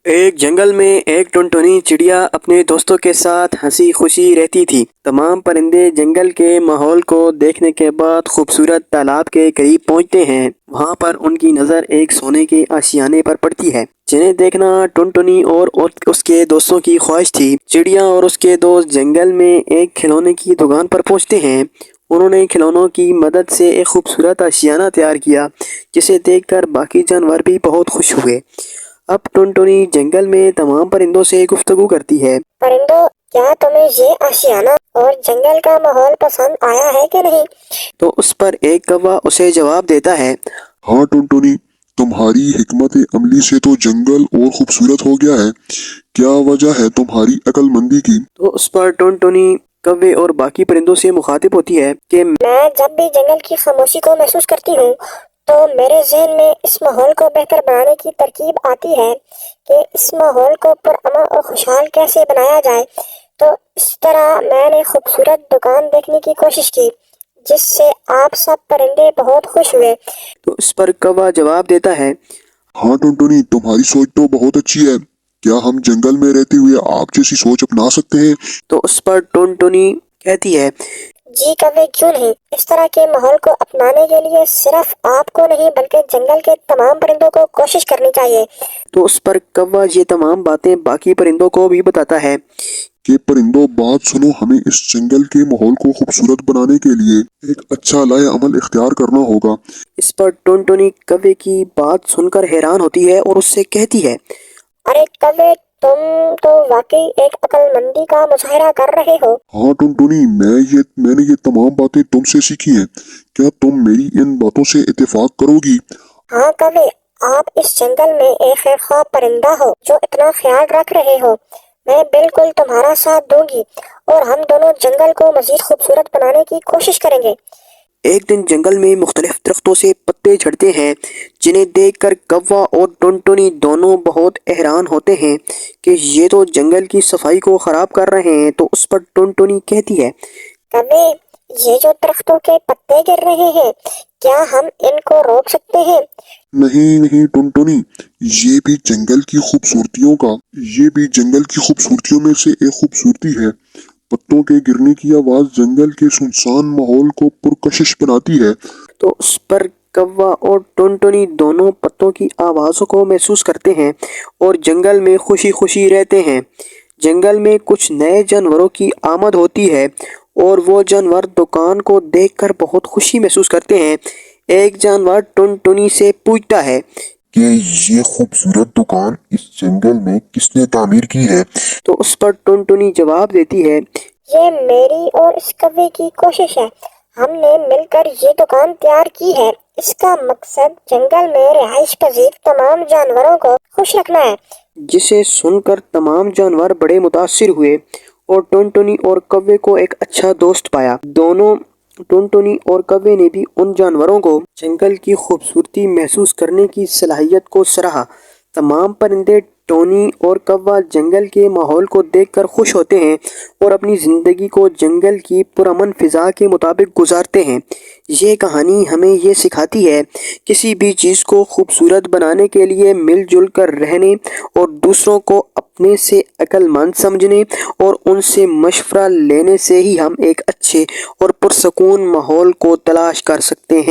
ایک جنگل میں ایک ٹنٹنی چڑیا اپنے دوستوں کے ساتھ ہنسی خوشی رہتی تھی۔ تمام پرندے جنگل کے ماحول کو دیکھنے کے بعد خوبصورت تالاب کے قریب پہنچتے ہیں۔ وہاں پر ان کی نظر ایک سونے کے آشیانے پر پڑتی ہے جنہیں دیکھنا ٹنٹنی اور اس کے دوستوں کی خواہش تھی۔ چڑیا اور اس کے دوست جنگل میں ایک کھلونے کی دکان پر پہنچتے ہیں۔ انہوں نے کھلونوں کی مدد سے ایک خوبصورت آشیانہ تیار کیا جسے دیکھ کر باقی جانور بھی بہت خوش ہوئے۔ اب ٹنٹنی جنگل میں تمام پرندوں سے گفتگو کرتی ہے۔ پرندوں، کیا تمہیں یہ آشیانہ اور جنگل کا ماحول پسند آیا ہے کہ نہیں؟ تو اس پر ایک کوا اسے جواب دیتا ہے، ہاں ٹنٹنی، تمہاری حکمت عملی سے تو جنگل اور خوبصورت ہو گیا ہے۔ کیا وجہ ہے تمہاری عقل مندی کی؟ تو اس پر ٹنٹنی کوے اور باقی پرندوں سے مخاطب ہوتی ہے کہ میں جب بھی جنگل کی خاموشی کو محسوس کرتی ہوں تو میرے ذہن میں اس ماحول کو بہتر بنانے کی ترکیب آتی ہے کہ اس ماحول کو پرامن اور خوشحال کیسے بنایا جائے۔ تو اس طرح میں نے خوبصورت دکان دیکھنے کی کوشش کی جس سے آپ سب پرندے بہت خوش ہوئے۔ تو اس پر کوا جواب دیتا ہے، ہاں ٹنٹنی، تمہاری سوچ تو بہت اچھی ہے۔ کیا ہم جنگل میں رہتے ہوئے آپ جیسی سوچ اپنا سکتے ہیں؟ تو اس پر ٹنٹنی کہتی ہے، جی کوے، کیوں نہیں؟ اس طرح کے ماحول کو اپنانے کے لیے صرف آپ کو نہیں بلکہ جنگل کے تمام پرندوں کو کوشش کرنی چاہیے۔ تو اس پر کوا یہ تمام باتیں باقی پرندوں کو بھی بتاتا ہے کہ پرندوں، بات سنو، ہمیں اس جنگل کے ماحول کو خوبصورت بنانے کے لیے ایک اچھا لائے عمل اختیار کرنا ہوگا۔ اس پر ٹنٹنی کوے کی بات سن کر حیران ہوتی ہے اور اس سے کہتی ہے، ارے کوے، تم تو واقعی ایک عقل مندی کا مظاہرہ کر رہے ہو۔ ہاں ٹنٹنی، میں نے یہ تمام باتیں تم سے سیکھی ہیں۔ کیا تم میری ان باتوں سے اتفاق کرو گی؟ ہاں کوے، آپ اس جنگل میں ایک خیرخواہ پرندہ ہو جو اتنا خیال رکھ رہے ہو۔ میں بالکل تمہارا ساتھ دوں گی اور ہم دونوں جنگل کو مزید خوبصورت بنانے کی کوشش کریں گے۔ ایک دن جنگل میں مختلف درختوں سے پتے جھڑتے ہیں جنہیں دیکھ کر کوا اور ٹنٹنی دونوں بہت حیران ہوتے ہیں کہ یہ تو جنگل کی صفائی کو خراب کر رہے ہیں۔ تو اس پر ٹنٹنی کہتی ہے، کوے، یہ جو درختوں کے پتے گر رہے ہیں، کیا ہم ان کو روک سکتے ہیں؟ نہیں ٹنٹنی، یہ بھی جنگل کی خوبصورتیوں میں سے ایک خوبصورتی ہے۔ پتوں کے گرنے کی آواز جنگل کے سنسان ماحول کو پرکشش بناتی ہے۔ تو اس پر کوا اور ٹنٹنی دونوں پتوں کی آوازوں کو محسوس کرتے ہیں اور جنگل میں خوشی خوشی رہتے ہیں۔ جنگل میں کچھ نئے جانوروں کی آمد ہوتی ہے اور وہ جانور دکان کو دیکھ کر بہت خوشی محسوس کرتے ہیں۔ ایک جانور ٹنٹنی سے پوچھتا ہے کہ یہ خوبصورت دکان اس جنگل میں کس نے تعمیر کی ہے؟ تو اس پر ٹنٹنی جواب دیتی ہے، یہ میری اور اس کوے کی کوشش ہے۔ ہم نے مل کر یہ دکان تیار کی ہے۔ اس کا مقصد جنگل میں رہائش پذیر تمام جانوروں کو خوش رکھنا ہے۔ جسے سن کر تمام جانور بڑے متاثر ہوئے اور ٹنٹنی اور کوے کو ایک اچھا دوست پایا۔ دونوں ٹنٹنی اور کوے نے بھی ان جانوروں کو جنگل کی خوبصورتی محسوس کرنے کی صلاحیت کو سراہا۔ تمام پرندے ٹونی اور کوا جنگل کے ماحول کو دیکھ کر خوش ہوتے ہیں اور اپنی زندگی کو جنگل کی پرامن فضا کے مطابق گزارتے ہیں۔ یہ کہانی ہمیں یہ سکھاتی ہے، کسی بھی چیز کو خوبصورت بنانے کے لیے مل جل کر رہنے اور دوسروں کو اپنے سے عقل مند سمجھنے اور ان سے مشورہ لینے سے ہی ہم ایک اچھے اور پرسکون ماحول کو تلاش کر سکتے ہیں۔